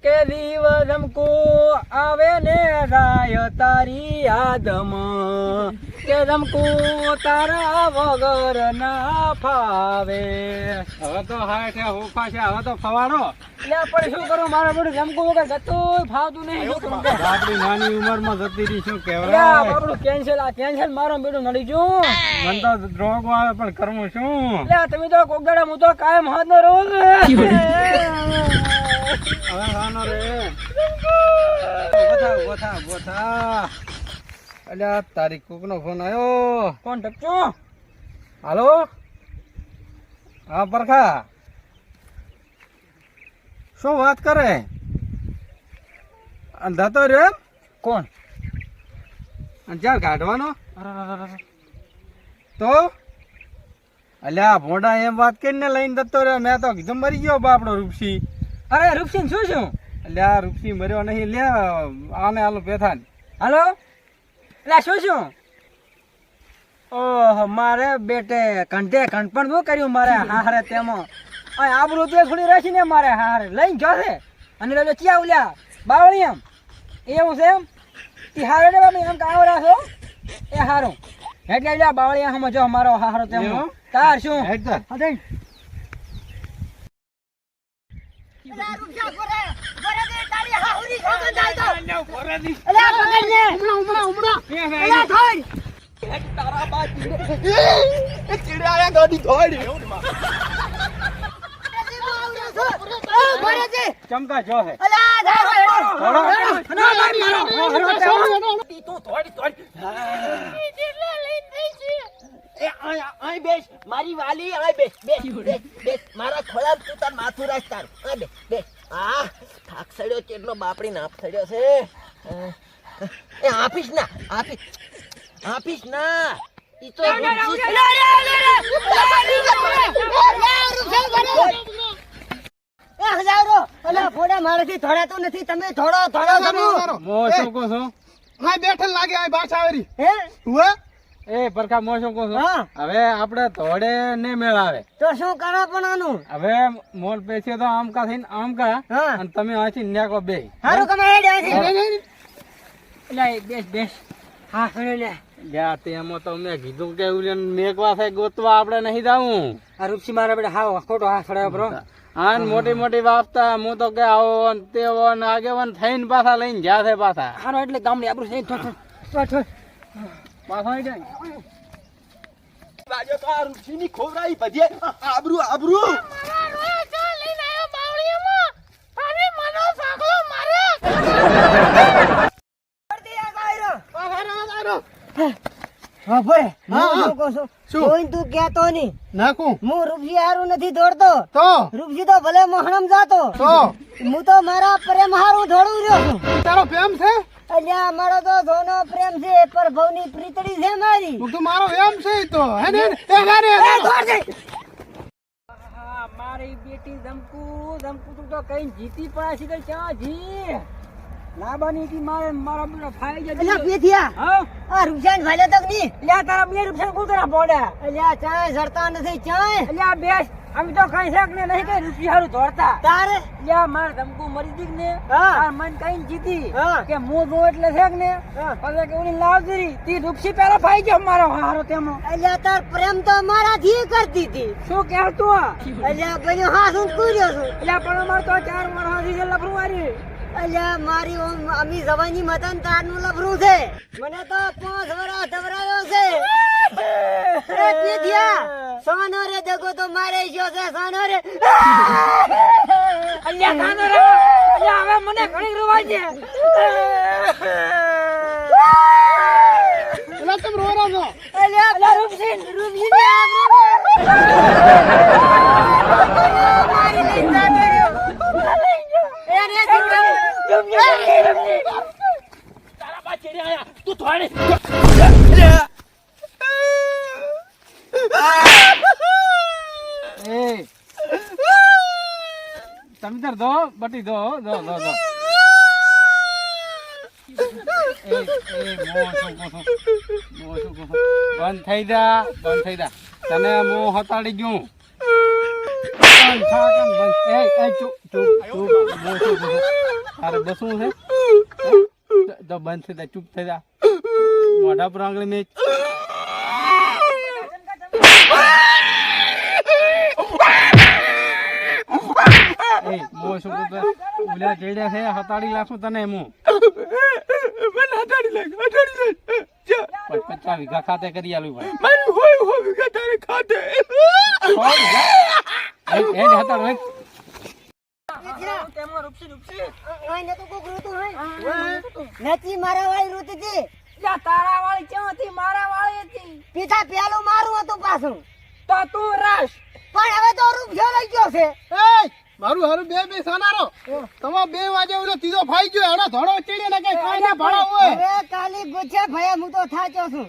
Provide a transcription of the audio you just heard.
કે દિવસ જમકો આવે ને જાય તારી યાદમાં કે જમકો તારા વગર ના ફાવે. હવે તો હા છે હોફા છે, હવે તો ફવાડો. એટલે પણ શું કરું, મારા બધું જમકો વગર જતું ફાવતું નહીં. શું કરું કે આપણી નાની ઉંમરમાં જતી રહી, શું અલ્યા કહેવાય. બાપડું કેન્સલ મારો બેડું નડી ગયું. મને તો રોગ આવે પણ કરવું શું. એટલે તમે તો કોક દાડા હું તો કાયમ હાથ નો રહું હવે ખાનો રે ઉભો થા. અલ્યા તારી કોક નો ફોન આવ્યો. કોણ ટપચો? હાલો, હા પરખા, શું વાત કરે? અંધાતો રે કોણ? ચાલ કાઢવાનો તો. અલ્યા ભોંડા એમ વાત કરીને લઈને જતો રહ્યો. મેં તો કીધું મરી ગયો બાપડો રૂપસી. અરે રૂપસિંહ શું? અલ્યા રૂપસી મર્યો નહીં. લે આને આલો પેથાન. હાલો, એટલે શું? ઓહ મારે બેટે કંઠપણ શું કર્યું મારે હારે તેમાં. આબરૂ તે થોડી રહેશે ને મારે હારે લઈને જશે. અને રજો ચિયા ઉલ્યા બાવળી એમ એવું છે એમ તે હારે ને બાબી એમ કાવ રાખો એ હારું એટલે લ્યા બાવળી હમ જો મારો હારો તેમાં તાર શું હેડ હા દે ચમકા જો હે મારી વાલી મારા ખોળા તું તાર માથું રાખ તાર બે થાક સડ્યો કેટલો બાપડી નાપ સડ્યો છે એ આપીશ ના ઈ તો મારાથી થોડાતું નથી તમે થોડો મો શું કહો છો? હા બેઠલ લાગે આ બાછા આવરી હે હુએ એ પરખા મો શું કહો છો? હા. હવે આપણે ધોડે ને મેળ આવે. તો શું કરો પણ આનું હવે મોલ પૈસે તો આમકા થઈને આમકા હા. અને તમે અહીંથી નેકો બે. હારું કમે હેડ એટલે બેસ હા સુને લે લ્યા તેમાં તો મેં કીધું કે ઉલ્યન મેકવા થાય ગોતવા આપણે નહીં જાવું. આ રૂપસી મારા બેટા હા ખોટો હાથ છોડાયો બ્રો આન મોટી વાપતા હું તો કે આવો ને તેવો ને આગેવાન થઈને પાછા લઈને જ્યાં છે પાછા હારો એટલે ગામડી આબરૂ છે પાછા આવી જાય. બાજો તો આ રૂપસીની ખોવરાઈ બધે આબરૂ હા ભરે કોઈ તું કેતો નહીં નાખું હું રૂપસી હારું નથી દોડતો તો રૂપસી તો ભલે મોહણમ જાતો હું તો મારા પ્રેમ હારું દોડું રહ્યો છું. તારો પ્રેમ છે અલ્યા મારો તો ધોનો પ્રેમ છે પર ભવની પ્રીતડી છે મારી તું તો મારો એમ છે ઈ તો હે ને એ ગારે મારી બેટી ધમકુ તું તો કઈ જીતી પડા છે ક્યાં જી લાબાની કી મારે મારા બેટા ફાઈ જાય અલ્યા પેથિયા હા આ રૂપસાન ભાલ્યો તક ની લ્યા તારા બે રૂપિયા કુતરા પોડા અલ્યા ચાય સરતા નથી ચાય લ્યા બેસ અમે તો કઈ શક ને નહીં કઈ રૂપિયા હારું ધોરતા તારે લ્યા માર ધમકુ મરી દીક ને હા. આ મન કઈ જીતી હા. કે મો જો એટલે શક ને હા. પછી કે ઓલી લાવજરી તી રૂપસી પેલા ફાઈ ગયો મારો હારો તેમાં અલ્યા તાર પ્રેમ તો મારાથી કરતી હતી શું કહેતું અલ્યા બન્યો હા શું કર્યો છું લ્યા પણ અમાર તો 4 વર્ષથી છે લફરું મારી અલ્યા મારી અમી જવાની મતન તારનું લફરું છે મને તો 5 વર્ષ ધવરાયો છે એ પેથિયા સોનો રે દેખો તો મારે જો છે સોનો રે અલ્યા કાનો રે અલ્યા હવે મને ઘણી રૂવાય છે એલા તમે રો રહો છો અલ્યા રૂપસી રૂપસી ને મારી લઈ જાતો રહ્યો એ રે તારા પાછે રે આયા તું થોડી એ તમે તાર દો બટી દો દો દો દો બંધ થઈ જા તને હું હતાડી ગયું બંધ થા કેમ બંધ એ ચૂપ ચૂપ ચૂપ બોસું તારે બસવું છે તો બંધ થઈ જા ચૂપ થઈ જા મોઢા પર આંગળી મેચ એ મો શું કહેતો ઉલ્યા ચડ્યા છે હતાડી લાખું તને હું મને હટાડી લાગ 50 વીઘા ખાતે કરી આલું ભાઈ મારી હોય વિગા તારે ખાતે એ હતાડ ભાઈ તેમાં રૂપસી રૂપસી ઓય ને તો કોક રોતું હોય નથી મારા વાળી રોતી હતી યા તારા વાળી કેમ હતી મારા વાળી હતી પીછા પેલું મારું હતું પાછું તો તું રસ પણ હવે તો રૂપ જો લઈ ગયો છે એ મારું હારું બે સાનારો તમાર 2 વાગે ઓલો ત્રીજો ફાઈ ગયો એનો ધોળો ચીડી ને કઈ ખાઈને ભાડા હોય હવે કાલી ગુચ્છે ભયા હું તો થાચો છું